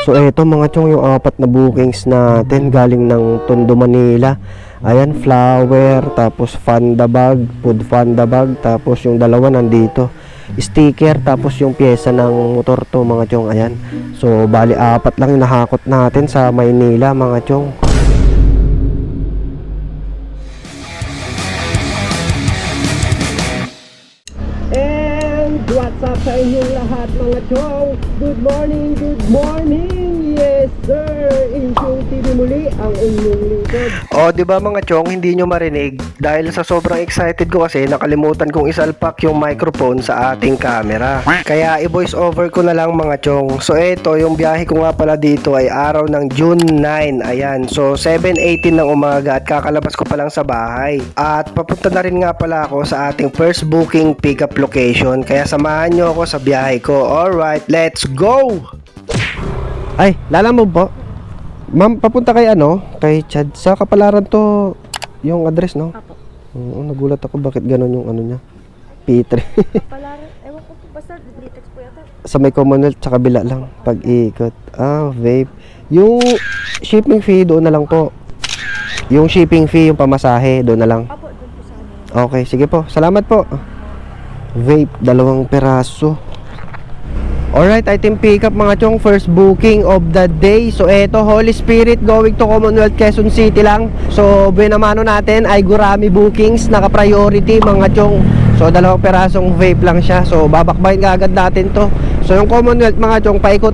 So eto mga chong, yung apat na bookings natin galing ng Tondo, Manila. Ayan, flower, tapos Fanda bag, food Fanda bag, tapos yung dalawa nandito, sticker, tapos yung pyesa ng motor to mga chong. Ayan, so bali apat lang yung nahakot natin sa Maynila mga chong. And what's up sa inyong lahat mga chong? Good morning, good morning! Yes sir! Insyong TV muli ang inyong lingkod. O diba mga chong, hindi nyo marinig dahil sa sobrang excited ko kasi nakalimutan kong isalpak yung microphone sa ating camera. Kaya i-voice over ko na lang mga chong. So eto, yung biyahe ko nga pala dito ay araw ng June 9. Ayan, so 7:18 ng umaga at kakalabas ko pa lang sa bahay. At papunta na rin nga pala ako sa ating first booking pickup location. Kaya samahan nyo ako sa biyahe ko. Alright, let's go! Ay, lala mo po? Ma'am, papunta kay ano? Kay Chad. Sa Kapalaran to yung address, no? Apo. Oo, nagulat ako bakit ganun yung ano niya. P3. Kapalaran, ewan ko po, basta Blitex po yata. Sa may Commonwealth, sa kabila lang. Pag-ikot. Ah, vape. Yung shipping fee, doon na lang po. Yung shipping fee, yung pamasahe, doon na lang. Apo, doon po sa amin. Okay, sige po. Salamat po. Vape, 2 peraso. Alright, item pickup mga chong, first booking of the day. So eto, Holy Spirit going to Commonwealth, Quezon City lang. So buenamano natin ay Gurami bookings, naka-priority mga chong. So 2 perasong vape lang siya. So babakbayin kaagad natin to. So yung Commonwealth mga chong, paikot,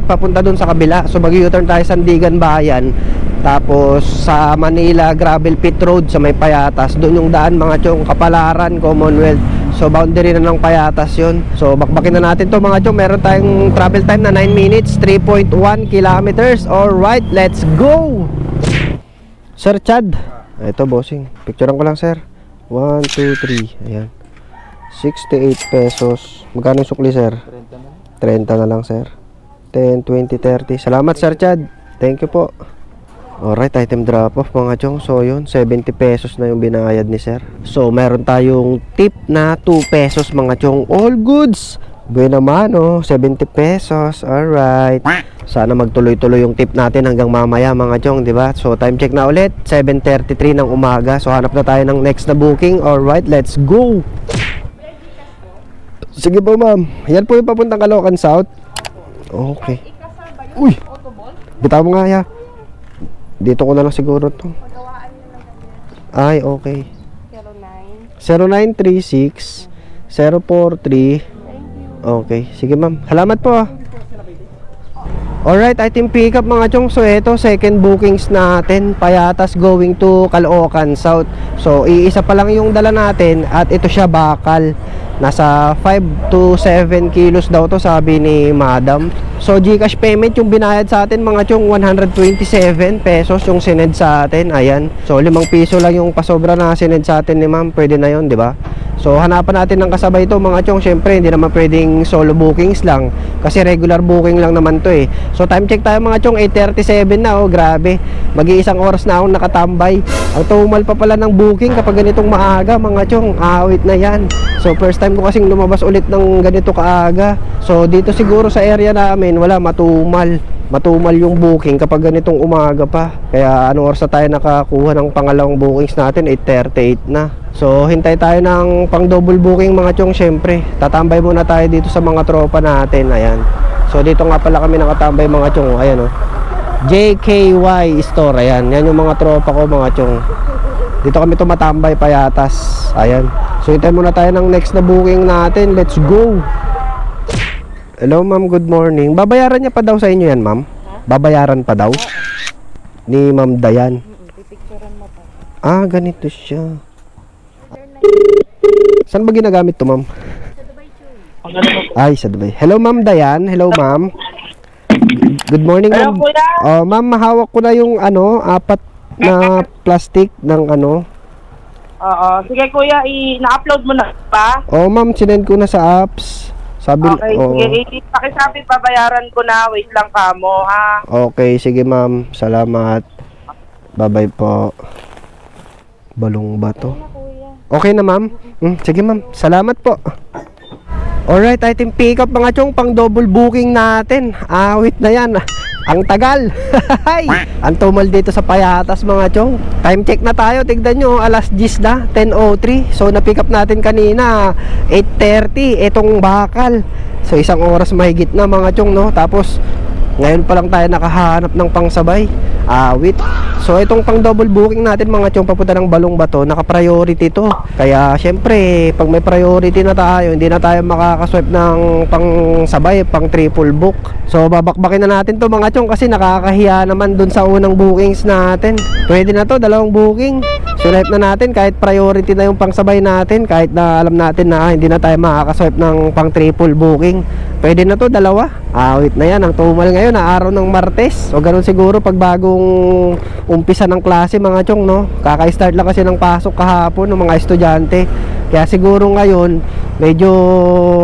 papunta dun sa kabila. So mag-u-turn tayo Sandigan Bayan. Tapos sa Manila Gravel Pit Road sa may Payatas, doon yung daan mga chong, Kapalaran, Commonwealth. So boundary na ng Payatas yun. So bakbakin na natin to mga chong. Meron tayong travel time na 9 minutes, 3.1 kilometers. Alright, let's go! Sir Chad, ito bossing, picturean ko lang sir. 1, 2, 3, ayan, 68 pesos. Magkano yung sukli sir? 30 na lang sir. 10, 20, 30. Salamat sir Chad, thank you po. Alright, item drop off mga chong. So yun, 70 pesos na yung binayad ni sir. So meron tayong tip na 2 pesos mga chong. All goods, buenamano, 70 pesos. Alright, sana magtuloy-tuloy yung tip natin hanggang mamaya mga chong, diba? So time check na ulit, 7:33 ng umaga. So hanap na tayo ng next na booking. Alright, let's go. Sige po ma'am, yan po yung papuntang Caloocan South. Okay. Uy, bitaw mo nga ya. Dito ko na lang siguro to. Ay, okay. 0936 043. Okay, sige ma'am. Salamat po. Alright, item pickup mga chong. So ito, second bookings natin, Payatas going to Caloocan South. So iisa pa lang yung dala natin at ito siya bakal. Nasa 5 to 7 kilos daw to sabi ni madam. So GCash payment yung binayad sa atin mga chong, 127 pesos yung sinend sa atin. Ayan. So 5 piso lang yung pasobra na sinend sa atin ni ma'am. Pwede na yon, di ba? So hanapan natin ng kasabay ito mga chong. Syempre hindi naman pwedeng solo bookings lang kasi regular booking lang naman to eh. So time check tayo mga chong, 8:37 na. Oh, grabe. Mag-iisang oras na akong nakatambay. Ang tumal pa pala ng booking kapag ganitong maaga mga chong. Awit na yan. So first time ko kasing lumabas ulit ng ganito kaaga. So dito siguro sa area namin wala, matumal yung booking kapag ganitong umaga pa. Kaya anong oras na tayo nakakuha ng pangalawang bookings natin? 8:38 na. So hintay tayo ng pang double booking mga chong. Syempre tatambay muna tayo dito sa mga tropa natin. Ayan. So dito nga pala kami nakatambay mga chong. Ayan o, JKY Store. Ayan, yan yung mga tropa ko mga chong. Dito kami tumatambay, Payatas. Ayan. So hintay muna tayo ng next na booking natin. Let's go. Hello ma'am, good morning. Babayaran niya pa daw sa inyo yan ma'am? Babayaran pa daw? Ni ma'am Dayan? Pipicturean mo pa. Ah, ganito siya. Saan ba ginagamit to ma'am? Sa Dubai Chewy. Ay, sa Dubai. Hello ma'am Dayan. Hello ma'am. Good morning ma'am. Oh, ma'am, mahawak ko na yung ano, 4 na plastic ng ano. Oo. Sige kuya, na-upload mo na ba? Oh ma'am, sinend ko na sa apps. Sabi, Okay, oh. sige. Pakisabi, babayaran ko na. Wait lang ka mo, ha? Okay, sige ma'am. Salamat. Bye-bye po. Balong ba to? Kuya. Okay na ma'am? Sige ma'am. Salamat po. Alright, item pick up mga chong, pang double booking natin. Awit na yan. Ang tagal. Ang tumal dito sa Payatas mga chong. Time check na tayo. Tignan nyo, alas 10 na, 10:03. So na-pick up natin kanina 8:30 itong bakal. So isang oras mahigit na mga chong, no. Tapos ngayon pa lang tayo nakahanap ng pangsabay. Awit. So itong pang double booking natin mga chong, papunta ng Balong Bato, naka-priority to. Kaya syempre, pag may priority na tayo, hindi na tayo makakaswipe ng pangsabay, pang triple book. So babakbakin na natin to mga chong, kasi nakakahiya naman dun sa unang bookings natin. Pwede na to, dalawang booking. Swipe na natin kahit priority na yung pangsabay natin, kahit na alam natin na hindi na tayo makakaswipe ng pang triple booking. Pwede na to, dalawa. Awit na yan, ang tumal ngayon na araw ng Martes. O ganun siguro pag bagong umpisa ng klase mga chong, no. Kaka-start lang kasi ng pasok kahapon ng mga estudyante. Kaya siguro ngayon medyo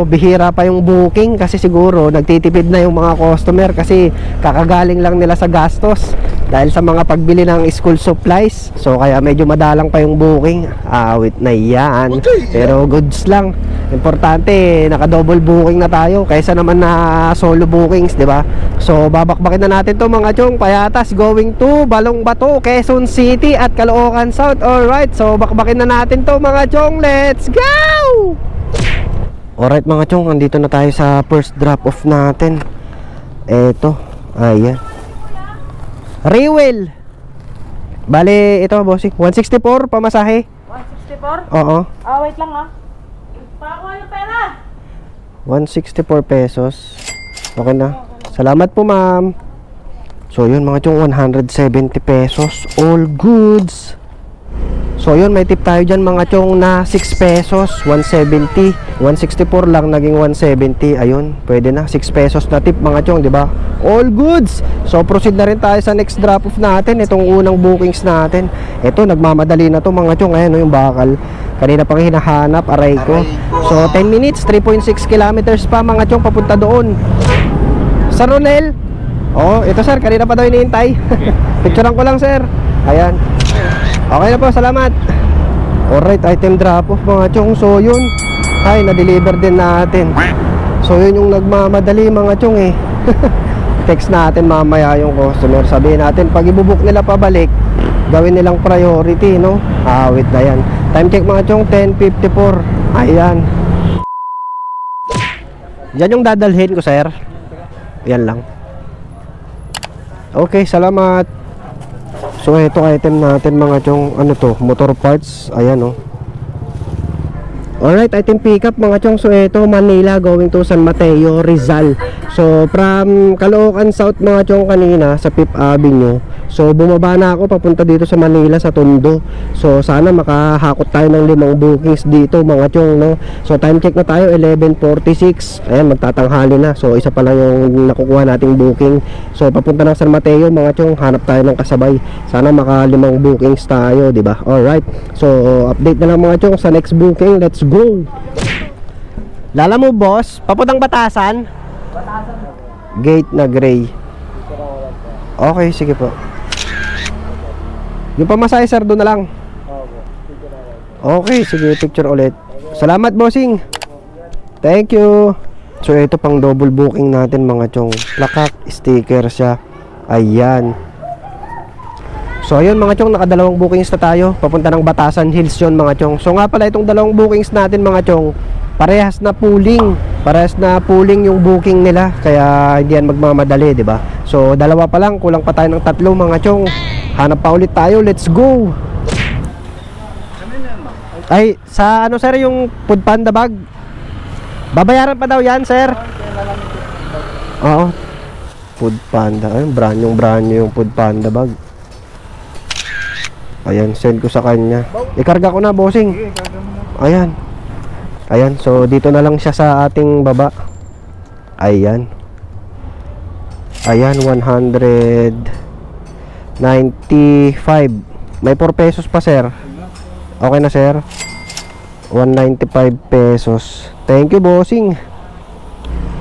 bihira pa yung booking, kasi siguro nagtitipid na yung mga customer kasi kakagaling lang nila sa gastos dahil sa mga pagbili ng school supplies. So kaya medyo madalang pa yung booking. Awit na yan. Pero goods lang. Importante, naka-double booking na tayo kaysa naman na solo bookings, di ba? So babakbakin na natin to mga chong. Payatas going to Balong Bato, Quezon City at Caloocan South. Alright, so bakbakin na natin to mga chong. Let's go! Alright mga chong, andito na tayo sa first drop off natin. Eto, ayan. Rewell. Bale, ito bossing, 164 pamasahe. 164? Oo. Wait lang Pakuha yung pera. 164 pesos. Okay na. Salamat po ma'am. So yun mga chong, 170 pesos. All goods. So yun, may tip tayo dyan mga chong na 6 pesos, 170. 164 lang, naging 170. Ayun, pwede na, 6 pesos na tip mga chong, di ba? All goods. So proceed na rin tayo sa next drop off natin. Itong unang bookings natin. Ito, nagmamadali na to mga chong. Ayan, yung bakal. Kanina pang hinahanap, aray ko. So 10 minutes, 3.6 kilometers pa mga chong, papunta doon. Sa Ronel. Oh, ito sir, kanina pa daw iniintay. Picturean ko lang sir. Ayan. Okay na po, salamat. Alright, item drop off mga chong. So yun, ay na-deliver din natin. So yun yung nagmamadali mga chong eh. Text natin mamaya yung customer. Sabihin natin, pag ibubuk nila pabalik, gawin nilang priority, no? Awit na yan. Time check mga chong, 10:54. Ayan. Yan yung dadalhin ko sir. Yan lang. Okay, salamat. So ito item natin mga chong, ano to, motor parts. Ayan oh. Alright, item pick up mga chong. So ito, Manila going to San Mateo, Rizal. So from Caloocan South mga chong kanina sa 5th Avenue. So bumaba na ako papunta dito sa Manila sa Tondo. So sana makahakot tayo ng 5 bookings dito mga chong, no. So time check na tayo, 11:46. Ayan, magtatanghali na. So isa pa lang yung nakukuha nating booking. So papunta ng San Mateo mga chong, hanap tayo ng kasabay. Sana maka 5 bookings tayo, di ba? Alright. So update na lang mga chong sa next booking. Let's go. Lala mo boss, papuntang Batasan? Gate na gray. Okay, sige po. Yung pamasahe sir, doon na lang. Okay, sige, picture ulit. Salamat bossing. Thank you. So ito pang double booking natin mga chong. Plakak, sticker siya. Ayan. So ayun mga chong, nakadalawang bookings na tayo. Papunta ng Batasan Hills yun mga chong. So nga pala itong dalawang bookings natin mga chong, parehas na pooling. Parehas na pooling yung booking nila. Kaya hindi yan magmamadali, di ba? So dalawa pa lang, kulang pa tayo ng 3 mga chong. Hanap pa ulit tayo, let's go. Ay, sa ano sir, yung Food Panda bag? Babayaran pa daw yan sir? Oo. Food Panda, ayun, brand new yung Food Panda bag. Ayan, send ko sa kanya. Ikarga ko na bossing. Ayan. Ayan, so dito na lang siya sa ating baba. Ayan. Ayan, 195. May 4 pesos pa sir. Okay na sir. 195 pesos. Thank you bossing.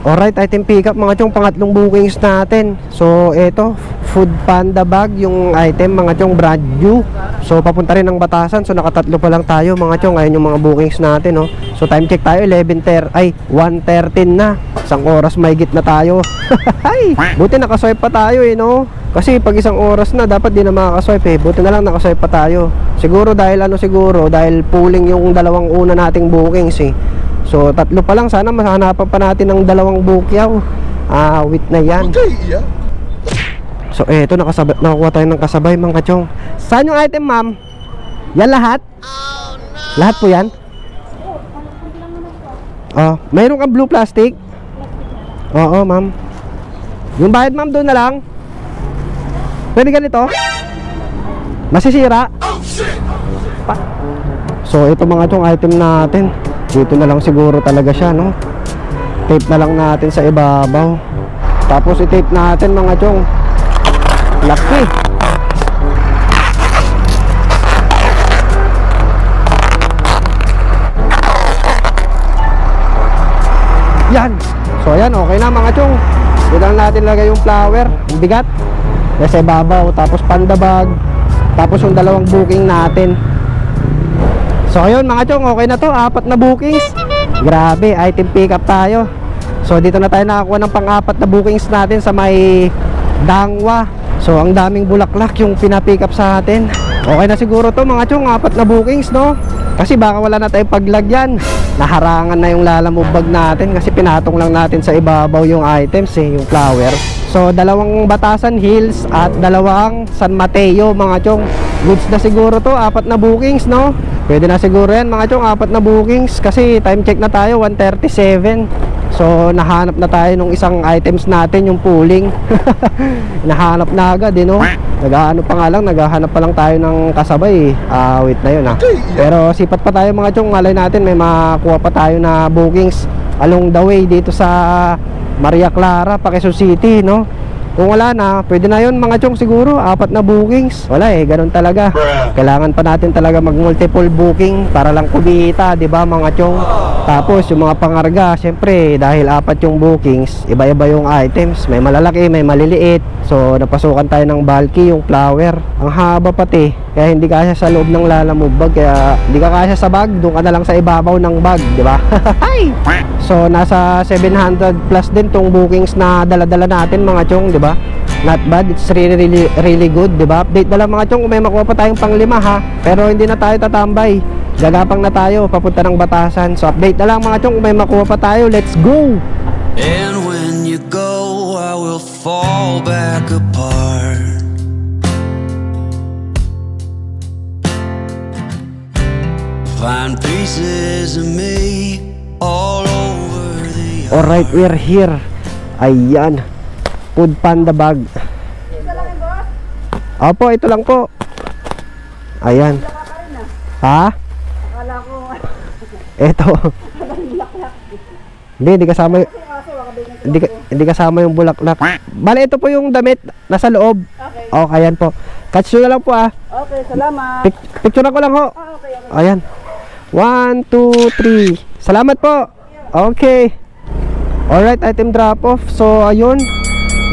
Alright, item pick up mga chong, pangatlong bookings natin. So eto, Food Panda bag, yung item mga chong, brand new. So papunta rin ng Batasan. So nakatatlo pa lang tayo mga chong. Ayun yung mga bookings natin, no? So So time check tayo 1:13 na. Isang oras mahigit na tayo. Ay, buti nakaswipe pa tayo eh, no? Kasi pag isang oras na dapat di na makakaswipe eh. Buti na lang nakaswipe pa tayo. Siguro dahil dahil pooling yung dalawang una nating bookings eh. So tatlo pa lang, sana mahanapan pa natin ng dalawang bukyaw. Wait na yan. So eto, nakakuha tayo ng kasabay mga kachong. Saan yung item, ma'am? Yan lahat? Lahat po yan? Oh, mayroon kang blue plastic? Oo, ma'am. Yung bayad, ma'am, doon na lang. Pwede ganito? Masisira? So ito mga chong, item natin. Dito na lang siguro talaga siya, no? Tape na lang natin sa ibabaw. Tapos i-tape natin mga chong. Laki. Yan. So ayan, okay na mga chong. Dito lang natin lagay yung flower. Ang bigat. Nasa ibabaw. Tapos panda bag. Tapos yung dalawang booking natin. So ayun mga chong, okay na to. 4 na bookings. Grabe, item pick up tayo. So dito na tayo nakakuha ng pang-4 na bookings natin sa may Dangwa. So ang daming bulaklak yung pinapick up sa atin. Okay na siguro to mga chong, 4 na bookings, no? Kasi baka wala na tayong paglagyan. Naharangan na yung lalamove bag natin kasi pinatong lang natin sa ibabaw yung items eh, yung flower. So 2 Batasan Hills at 2 San Mateo mga chong. Goods na siguro to, 4 na bookings, no? Pwede na siguro yan mga chong, 4 na bookings. Kasi time check na tayo, 1:37. So nahanap na tayo nung isang items natin, yung pooling. Nahanap na agad eh, no? Naghahanap pa lang tayo ng kasabay. Wait na yun Pero sipat pa tayo mga chong, malay natin may makuha pa tayo na bookings along the way dito sa Maria Clara, Quezon City, no? Kung wala na, pwede na yun mga chong siguro, 4 na bookings. Wala eh, ganun talaga. Kailangan pa natin talaga mag multiple booking para lang kumita, di ba mga chong? Tapos yung mga pangarga, syempre dahil 4 yung bookings, iba-iba yung items. May malalaki, may maliliit. So napasukan tayo ng bulky, yung flower. Ang haba pati, kaya hindi kasya sa loob ng lalamove bag. Kaya hindi ka kasya sa bag, doon ka na lang sa ibabaw ng bag, di ba? So nasa 700 plus din tong bookings na dala-dala natin mga chong, di ba? Not bad, it's really good, di ba? Update na lang mga chong kung may makuha pa tayong pang-5 ha. Pero hindi na tayo tatambay. Gagapang na tayo papunta ng Batasan. So update na lang mga chong kung may makuha pa tayo. Let's go! And when you go, I will fall back apart. Find pieces of me all over the Alright, we're here. Ayan, Food Panda bag. Opo, ito lang po. Ayan. Ha? Akala ko. Ito. Hindi kasama yung, hindi kasama yung bulaklak. Bale, ito po yung damit nasa loob. Okay. Okay, ayan po. Catch nyo na lang po Okay, salamat. Picture ko lang ho. Okay. Ayan. 1, 2, 3. Salamat po. Okay. Alright, item drop off. So ayun,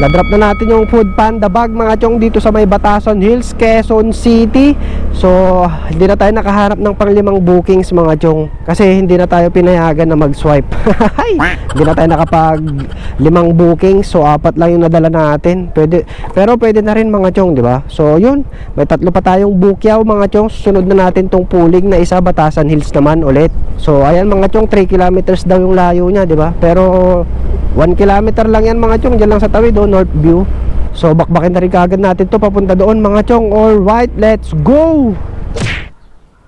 na-drop na natin yung Food Panda bag mga chong dito sa may Batasan Hills, Quezon City. So hindi na tayo nakaharap ng pang-5 bookings mga chong, kasi hindi na tayo pinayagan na mag-swipe. Hindi na tayo nakapag 5 bookings. So 4 lang yung nadala natin. Pero pwede na rin mga chong, di ba? So yun, may 3 pa tayong bukyaw mga chong. Susunod na natin tong pooling na isa, Batasan Hills naman ulit. So ayan mga chong, 3 kilometers daw yung layo niya, di ba? Pero 1 kilometer lang yan mga chong, dyan lang sa tawid, North View. So bakbakin na rin kagad natin to papunta doon mga chong. Alright, let's go!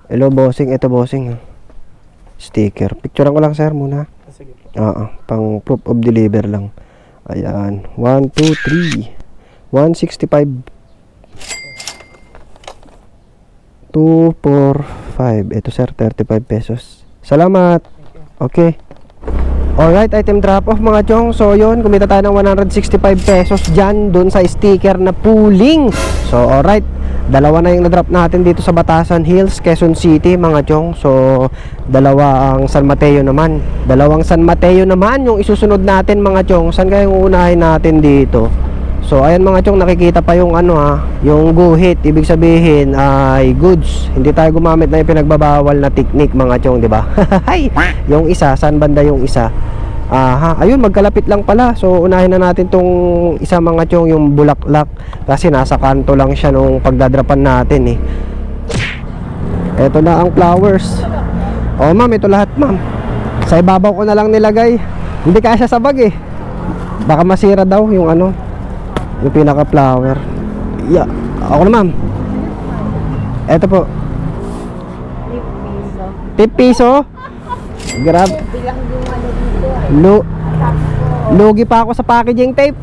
Hello bossing, ito bossing sticker. Picturean ko lang sir muna. Sige po. Pang proof of deliver lang. Ayan, 1, 2, 3 165 2, 4, 5. Ito sir, 35 pesos. Salamat. Okay. Alright, item drop off mga chong. So yun, kumita tayo ng 165 pesos dyan, dun sa sticker na pooling. So alright, 2 na yung na-drop natin dito sa Batasan Hills, Quezon City mga chong. So 2 ang San Mateo naman. 2 San Mateo naman yung isusunod natin mga chong. Saan kayong uunahin natin dito? So ayan mga chong, nakikita pa yung ano yung guhit, ibig sabihin ay goods. Hindi tayo gumamit na yung pinagbabawal na technique mga chong, di ba? Hay, yung isa, saan banda yung isa? Ayun, magkalapit lang pala. So unahin na natin tong isa mga chong, yung bulaklak, kasi nasa kanto lang siya nung pagdadrapan natin eh. Eto na ang flowers. Oh ma'am, ito lahat ma'am. Sa ibabaw ko na lang nilagay. Hindi kasya sa bag eh. Baka masira daw yung ano, yung pinaka flower. Yeah, ako na ma'am. Eto po. Tip piso. Grab. Lugi pa ako sa packaging tape.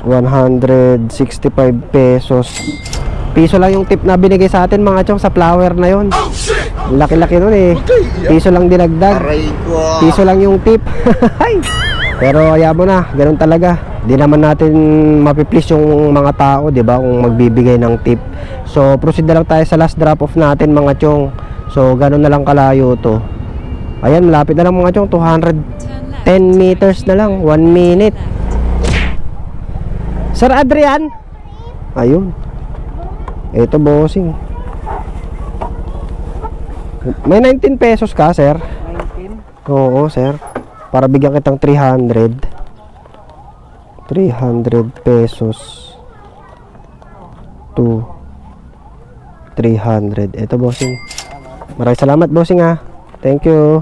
165 pesos. Piso lang yung tip na binigay sa atin mga chong sa flower na yon. Laki-laki nun eh. Piso lang dinagdag. Piso lang yung tip. Pero ayaw mo na, ganun talaga. Di naman natin mapiplease yung mga tao, di ba, kung magbibigay ng tip. So proceed na lang tayo sa last drop off natin mga chong. So ganun na lang kalayo to. Ayan, malapit na lang mga chong. 210 meters na lang, 1 minute. Sir Adrian. Ayun. Ito bossing. May 19 pesos ka, sir? 19? Oo, sir. Para bigyan kitang 300. 300 pesos. 300. Ito bossing. Maraming salamat bossing ha. Thank you.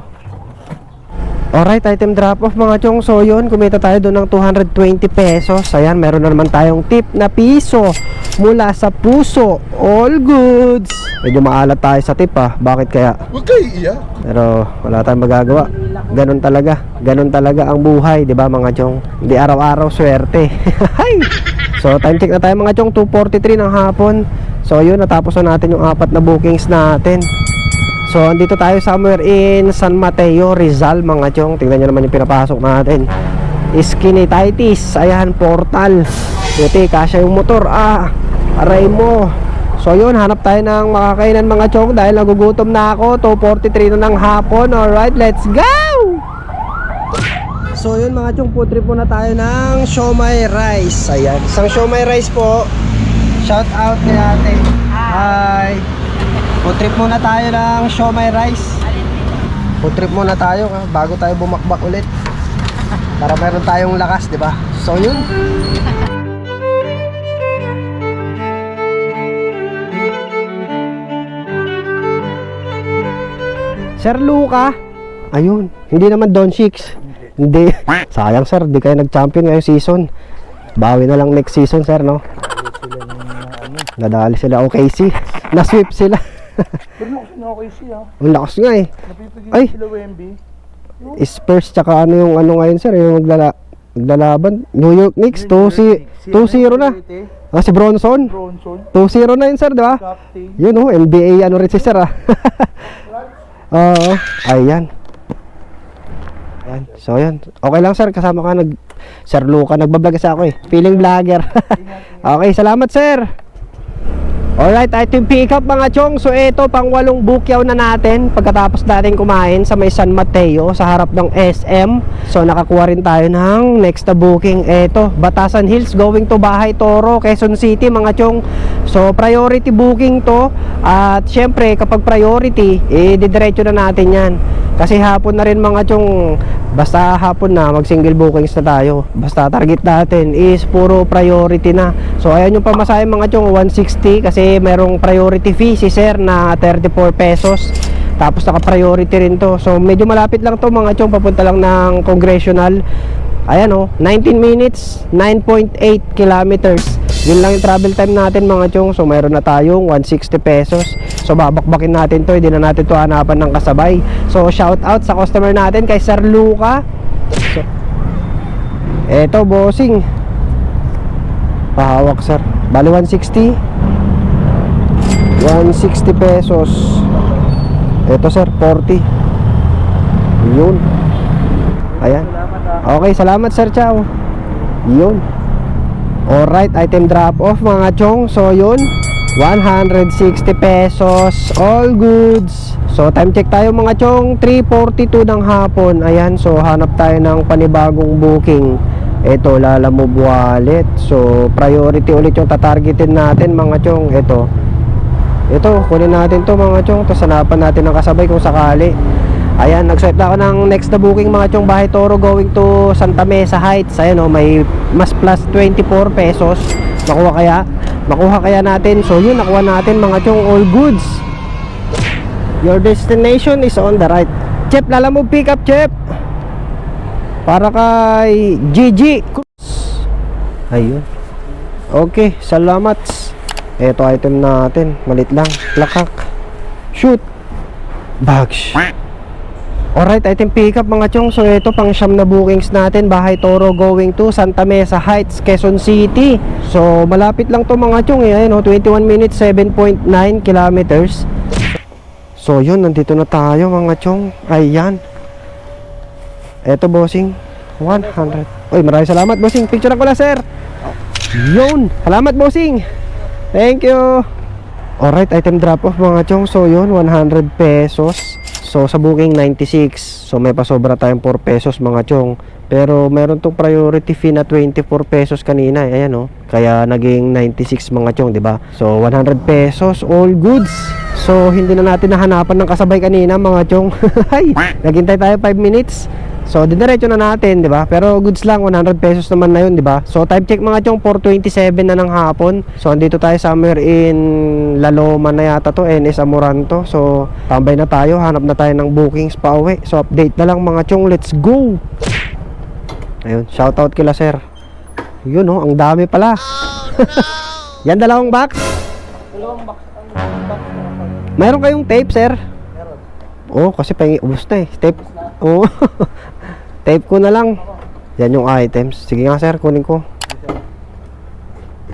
Alright, item drop off mga chong. So yun, kumita tayo doon ng 220 pesos. Ayan, meron na naman tayong tip na piso mula sa puso. All goods. Medyo maalat tayo sa tip Bakit kaya? Huwag kayo iiyak. Pero wala tayong magagawa. Ganun talaga. Ganun talaga ang buhay, di ba mga chong? Hindi araw-araw swerte. So time check na tayo mga chong. 2:43 ng hapon. So yun, natapos na natin yung 4 na bookings natin. So andito tayo somewhere in San Mateo, Rizal mga chong. Tingnan nyo naman yung pinapasok natin. Skinititis. Ayan, portal. Buti, kasya yung motor. Aray mo. So yun, hanap tayo ng makakainan mga chong dahil nagugutom na ako. 2:43 na ng hapon. Alright, let's go! So yun mga chong, food trip muna tayo ng siomai rice. Ayan, isang siomai rice po. Shout out kay ate. Hi. Food trip muna tayo ng siomai rice. Food trip muna tayo bago tayo bumakbak ulit. Para meron tayong lakas, di ba? So yun. Sir Luca. Ayun, hindi naman Don Chicks. Hindi. Sayang sir, di kayo nag-champion ngayong season. Bawi na lang next season sir, no? Nadali sila OKC. Na-sweep sila. Pero lakas na okay siya. Ang lakas nga eh. Napipigil Ay! sila Wemby. Spurs tsaka ano yung ano ngayon sir, yung maglalaban. New York Knicks, 2-0 na. Si Bronson. Bronson. 2-0 na yun sir, di ba? Captain. Yun NBA ano rin si sir Oo, ayan. Ayan. So ayan, okay lang sir, kasama ka Sir Luca, nagbablog sa ako eh. Feeling vlogger. Okay, salamat sir. Alright, item pick up mga chong. So ito, pang 8 bukyaw na natin pagkatapos natin kumain sa may San Mateo sa harap ng SM. So nakakuha rin tayo ng next na booking. Ito, Batasan Hills going to Bahay Toro, Quezon City mga chong. So priority booking to. At syempre kapag priority, didiretso na natin yan. Kasi hapon na rin mga chong. Basta hapon na, mag single bookings na tayo. Basta target natin is puro priority na. So ayan yung pamasahe mga chong, 160. Kasi merong priority fee si sir na 34 pesos. Tapos naka priority rin to. So medyo malapit lang to mga chong, papunta lang ng Congressional. Ayan 19 minutes, 9.8 kilometers. Yun lang yung travel time natin mga chong. So mayroon na tayong 160 pesos. So babakbakin natin to, hindi na natin to hanapan ng kasabay. So shout out sa customer natin kay Sir Luca. So, eto bossing, pahawak sir. Bali 160 pesos. Eto sir, 40. Yun. Ayan. Okay, salamat sir, ciao. Yun. Alright, item drop off mga chong. So yun, 160 pesos, all goods. So time check tayo mga chong, 3:42 ng hapon. Ayan, so hanap tayo ng panibagong booking. Ito, Lalamove wallet. So, priority ulit yung tatargetin natin mga chong. Ito, kunin natin to mga chong. Tapos hanapan natin ng kasabay kung sakali. Ayan, nag-set na ako ng next na booking mga chong. Bahay Toro going to Santa Mesa Heights. Ayan o, may mas plus 24 pesos. Makuha kaya natin. So yun, nakuha natin mga chong. All goods. Your destination is on the right. Chep, Lalamove pick up, Chep. Para kay GG. Ayun. Okay, salamat. Ito item natin. Malit lang. Plakak. Shoot. Bags. Alright, item pick up mga chong. So ito pang siyam na bookings natin. Bahay Toro going to Santa Mesa Heights, Quezon City. So malapit lang to mga chong. Ayan, 21 minutes, 7.9 kilometers. So yun, nandito na tayo mga chong. Ayan. Eto bossing, 100. Uy, maraming salamat bossing. Picture ko lang sir. Yun, salamat bossing. Thank you. Alright, item drop off mga chong. So yun, 100 pesos. So sa booking 96. So may pasobra tayong 4 pesos mga chong. Pero meron tong priority fee na 24 pesos kanina. Ayan oh. Kaya naging 96 mga chong, di ba? So 100 pesos, all goods. So hindi na natin nahanapan ng kasabay kanina mga chong. Hay, naghintay tayo 5 minutes. So didiretso na natin, di ba? Pero goods lang, 100 pesos naman na yun, di ba? So time check mga chong, 4:27 na ng hapon. So andito tayo somewhere in La Loma na yata to, NS Amoranto. So tambay na tayo, hanap na tayo ng bookings pa uwi. So update na lang mga chong, let's go. Ayun, shoutout kila sir. Yun oh, ang dami pala. Yan, dalawang box. Mayroon kayong tape sir? Oh, kasi ubos na eh. Tape. Oh. Tape ko na lang. Yan yung items. Sige nga sir, kunin ko.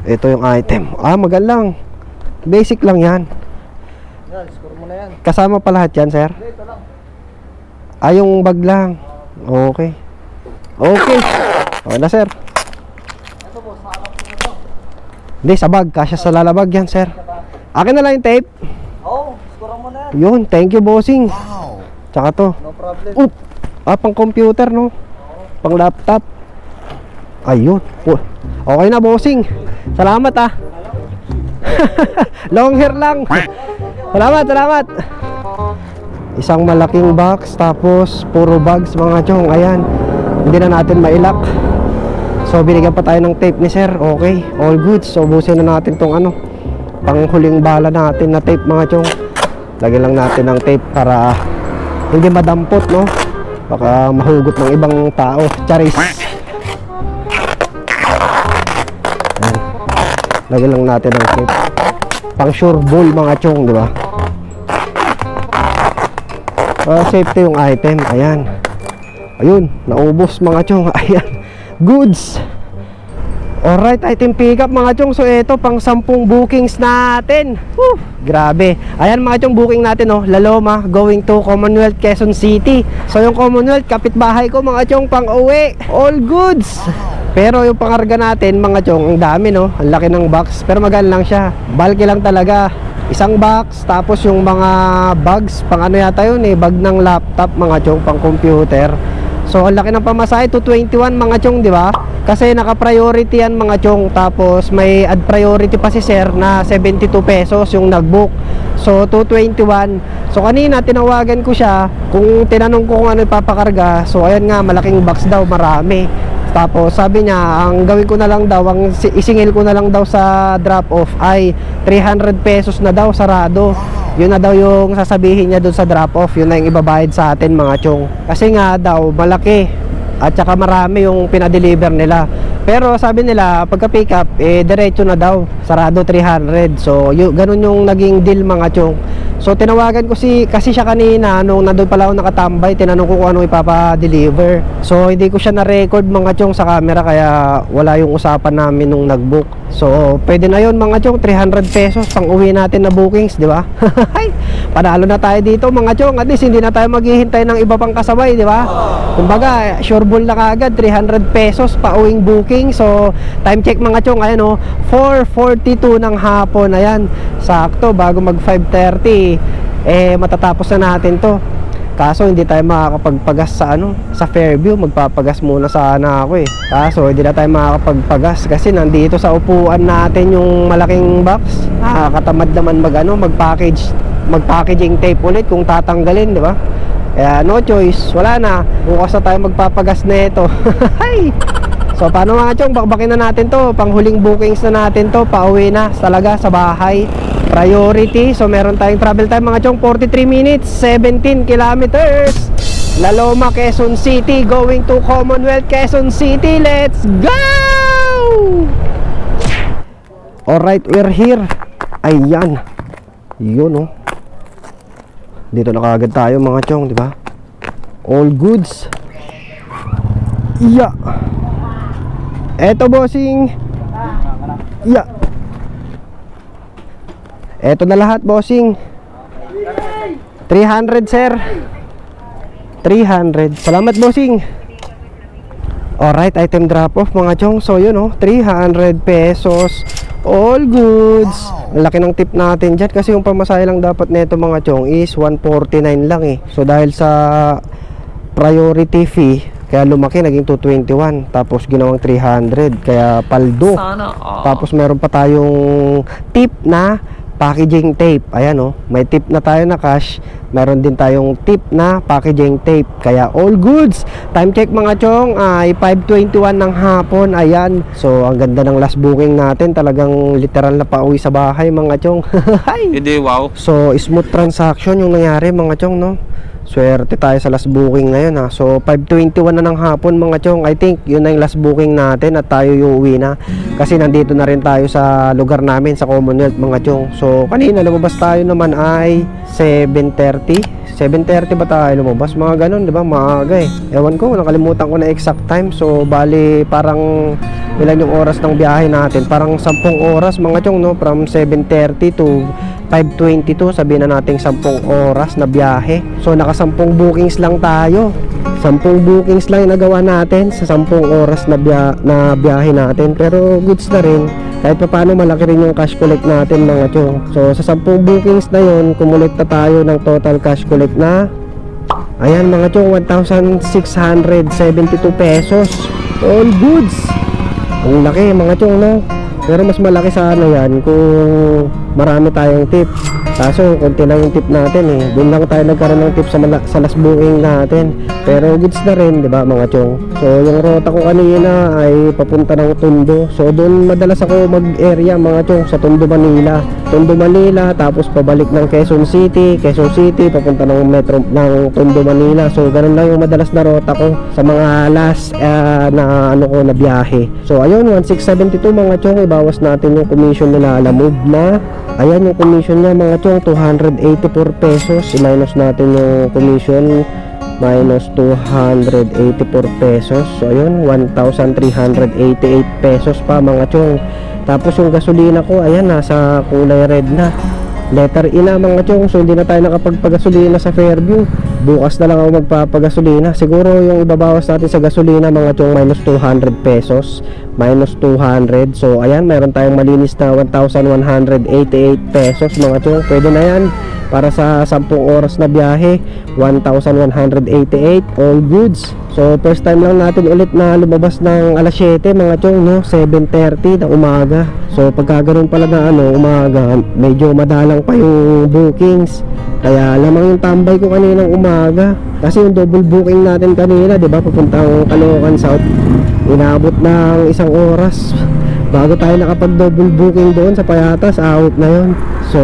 Ito yung item. Magalang. Basic lang yan. Score mo na yan. Kasama pa lahat yan sir? Ito lang. Yung bag lang. Okay. Okay. Okay na sir. Ito po, sa alam ko ito. Hindi, sa bag. Kasya sa lalabag yan sir. Akin na lang yung tape. Oo, score mo na yan. Yun, thank you bossing. Tsaka to. No problem. Oop! Pang computer no? Pang laptop. Ayun. Okay na bossing. Salamat Long hair lang. Salamat. Isang malaking box. Tapos puro bags mga chong. Ayan. Hindi na natin mailak. So binigyan pa tayo ng tape ni sir. Okay, all good. So busin na natin tong panghuling bala natin na tape mga chong. Lagyan lang natin ng tape para hindi madampot no, baka mahugot ng ibang tao. Charis. Ayan. Lagyan lang natin ng tape pang sure ball mga chong, di ba? Safety yung item. Ayan, ayun, naubos mga chong. Ayan, goods. Alright, item pick up mga chong. So ito pang 10 bookings natin. Woo, grabe. Ayan mga chong, booking natin La Loma going to Commonwealth, Quezon City. So yung Commonwealth, kapitbahay ko mga chong, pang uwi. All goods. Pero yung pangarga natin mga chong, ang dami no. Ang laki ng box, pero magaan lang siya. Bulky lang talaga. Isang box, tapos yung mga bags, pang yata yun bag ng laptop mga chong, pang computer. So ang laki ng pamasahe, 221 mga chong, di ba? Kasi naka-priority yan mga chong. Tapos may add priority pa si sir na 72 pesos yung nag-book. So 221. So kanina tinawagan ko siya, kung tinanong ko kung ano ipapakarga. So ayan nga, malaking box daw, marami. Tapos sabi niya, ang gawin ko na lang daw, ang isingil ko na lang daw sa drop off ay 300 pesos na daw, sarado. Yun na daw yung sasabihin niya dun sa drop off. Yun na yung ibabayad sa atin mga chong. Kasi nga daw malaki at saka marami yung pinadeliver nila. Pero sabi nila pagka pick up diretso na daw, sarado 300. So ganun yung naging deal mga chong. So tinawagan ko kasi siya kanina nung nandun pala ako nakatambay, tinanong ko kung ano ipapa-deliver. So hindi ko siya na-record mga chong sa camera, kaya wala yung usapan namin nung nag-book. So pwede na yun mga chong, 300 pesos pang uwi natin na bookings, di ba? Panalo na tayo dito mga chong. At least hindi na tayo maghihintay ng iba pang kasabay, di ba? Kumbaga sure ball na kagad, 300 pesos pa uwing booking. So time check mga chong, ayan 4:42 ng hapon. Ayan, sakto bago mag 5:30 matatapos na natin to. Kaso hindi tayo makakapagpagas sa sa Fairview. Magpapagas muna sana ako eh. Kaso hindi na tayo makakapagpagas kasi nandito sa upuan natin yung malaking box. Katamad naman mag-packaging tape ulit kung tatanggalin, di ba? Kaya no choice, wala na. Bukas na tayo magpapagas nito. So paano mga chong, bakbakin na natin to. Panghuling bookings na natin to. Pauwi na talaga sa bahay. Priority. So meron tayong travel time mga chong, 43 minutes, 17 kilometers. La Loma, Quezon City, going to Commonwealth, Quezon City. Let's go! Alright, we're here. Ayan. Yun oh. Dito na kaagad tayo mga chong, di ba? All goods. Yeah. Eto bossing. Yeah. Eto na lahat bossing. 300 sir. 300. Salamat bossing. Alright, item drop off mga chong. So yun oh, 300 pesos. All goods. Ang laki ng tip natin dyan kasi yung pamasahe lang dapat nito mga chong is 149 lang eh. So dahil sa priority fee, kaya lumaki, naging 221. Tapos ginawang 300. Kaya paldo. Tapos meron pa tayong tip na packaging tape. Ayan oh, may tip na tayo na cash. Meron din tayong tip na packaging tape. Kaya all goods. Time check mga chong ay 5:21 ng hapon. Ayan. So ang ganda ng last booking natin. Talagang literal na pauwi sa bahay mga chong. Hindi, wow. So smooth transaction yung nangyari mga chong, no? Swerte tayo sa last booking ngayon ha. So 5:21 na ng hapon mga chong. I think yun na yung last booking natin at tayo yung uwi na. Kasi nandito na rin tayo sa lugar namin sa Commonwealth mga chong. So kanina lumabas tayo naman ay 7:30. 7:30 ba tayo lumabas? Mga ganun, di ba? Maaga eh. Ewan ko, nakalimutan ko na exact time. So bali parang ilan yung oras ng biyahe natin? Parang 10 oras mga chong, no? From 7:30 to 5:22, sabihin na natin 10 oras na biyahe. So naka 10 bookings lang tayo. 10 bookings lang yung nagawa natin sa 10 oras na biyahe natin. Pero goods na rin. Kahit pa paano malaki rin yung cash collect natin mga chong. So sa 10 bookings na yun, kumulekta tayo ng total cash collect na, ayan mga chong, 1,672 pesos. All goods. Ang laki mga chong, no? Pero mas malaki sana yan kung marami tayong tip. Kaso konti lang yung tip natin eh. Doon lang tayo nagkaroon ng tip sa last booking natin. Pero goods na rin, di ba mga chong? So yung rota ko kanina ay papunta ng Tondo. So doon madalas ako mag-area mga chong, sa Tondo, Manila. Tondo, Manila, tapos pabalik ng Quezon City. Quezon City, papunta ng metro ng Tondo, Manila. So ganun lang yung madalas na rota ko sa mga last na biyahe. So ayun, 1672 mga chong. Ibawas natin yung commission nila Alamove na. Ayan yung commission niya mga chong, 284 pesos. I-minus natin yung commission, minus 284 pesos. So ayun, 1,388 pesos pa mga chong. Tapos yung gasolina ko, ayan, nasa kulay red na. Letter E na mga chong. So hindi na tayo nakapagpagasolina sa Fairview. Bukas na lang ako magpapagasolina. Siguro yung ibabawas natin sa gasolina mga chong, minus 200 pesos. Minus 200. So ayan, mayroon tayong malinis na 1,188 pesos mga chong. Pwede na yan para sa 10 oras na biyahe. 1,188. All goods. So first time lang natin ulit na lumabas ng alas 7 mga chong, no? 7:30 na umaga. So pagka ganun pala na umaga, medyo madalang pa yung bookings. Kaya lamang yung tambay ko kaninang umaga. Kasi yung double booking natin kanina, di ba, papuntang Caloocan South, inabot ng 1 oras bago tayo nakapag double booking doon sa Payatas. Out na yun. So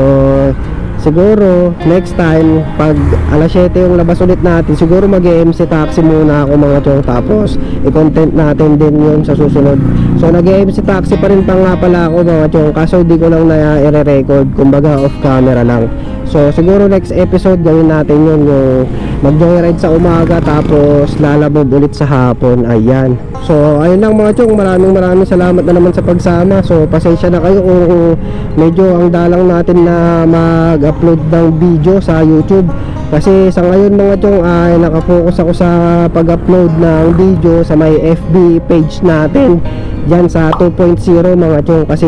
siguro next time pag alas 7 yung labas ulit natin, siguro mag-MC taxi muna ako mga chong. Tapos i-content natin din yun sa susunod. So nag-MC taxi pa rin pa nga pala ako mga chong, kaso hindi ko lang na i-record, kumbaga off camera lang. So siguro next episode gawin natin yun, yung mag-joyride sa umaga tapos lalabog ulit sa hapon. Ayan. So ayun lang mga chong, maraming salamat na naman sa pagsama. So pasensya na kayo kung medyo ang dalang natin na mag-upload ng video sa YouTube. Kasi sa ngayon mga chong ay nakafocus ako sa pag-upload ng video sa may FB page natin dyan sa 2.0 mga chong, kasi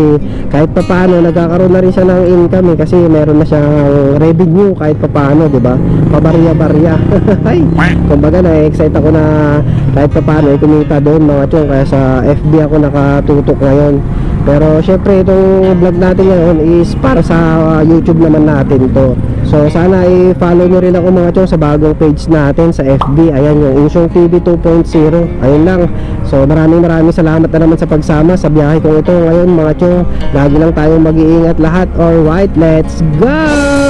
kahit papaano nagkakaroon na rin siya ng income kasi meron na siyang revenue kahit papaano, di ba? Pabarya-barya. Ay, kumbaga na-excite ako na kahit papaano kumita doon mga chong, kaya sa FB ako nakatutok ngayon. Pero syempre itong vlog natin ngayon is para sa YouTube naman natin to. So sana i-follow nyo rin ako mga chong sa bagong page natin sa FB. Ayan yung Insyong TV 2.0. Ayun lang. So maraming salamat na naman sa pagsama sa biyahe kong ito ngayon mga chong. Lagi lang tayong mag-iingat lahat. Alright, let's go!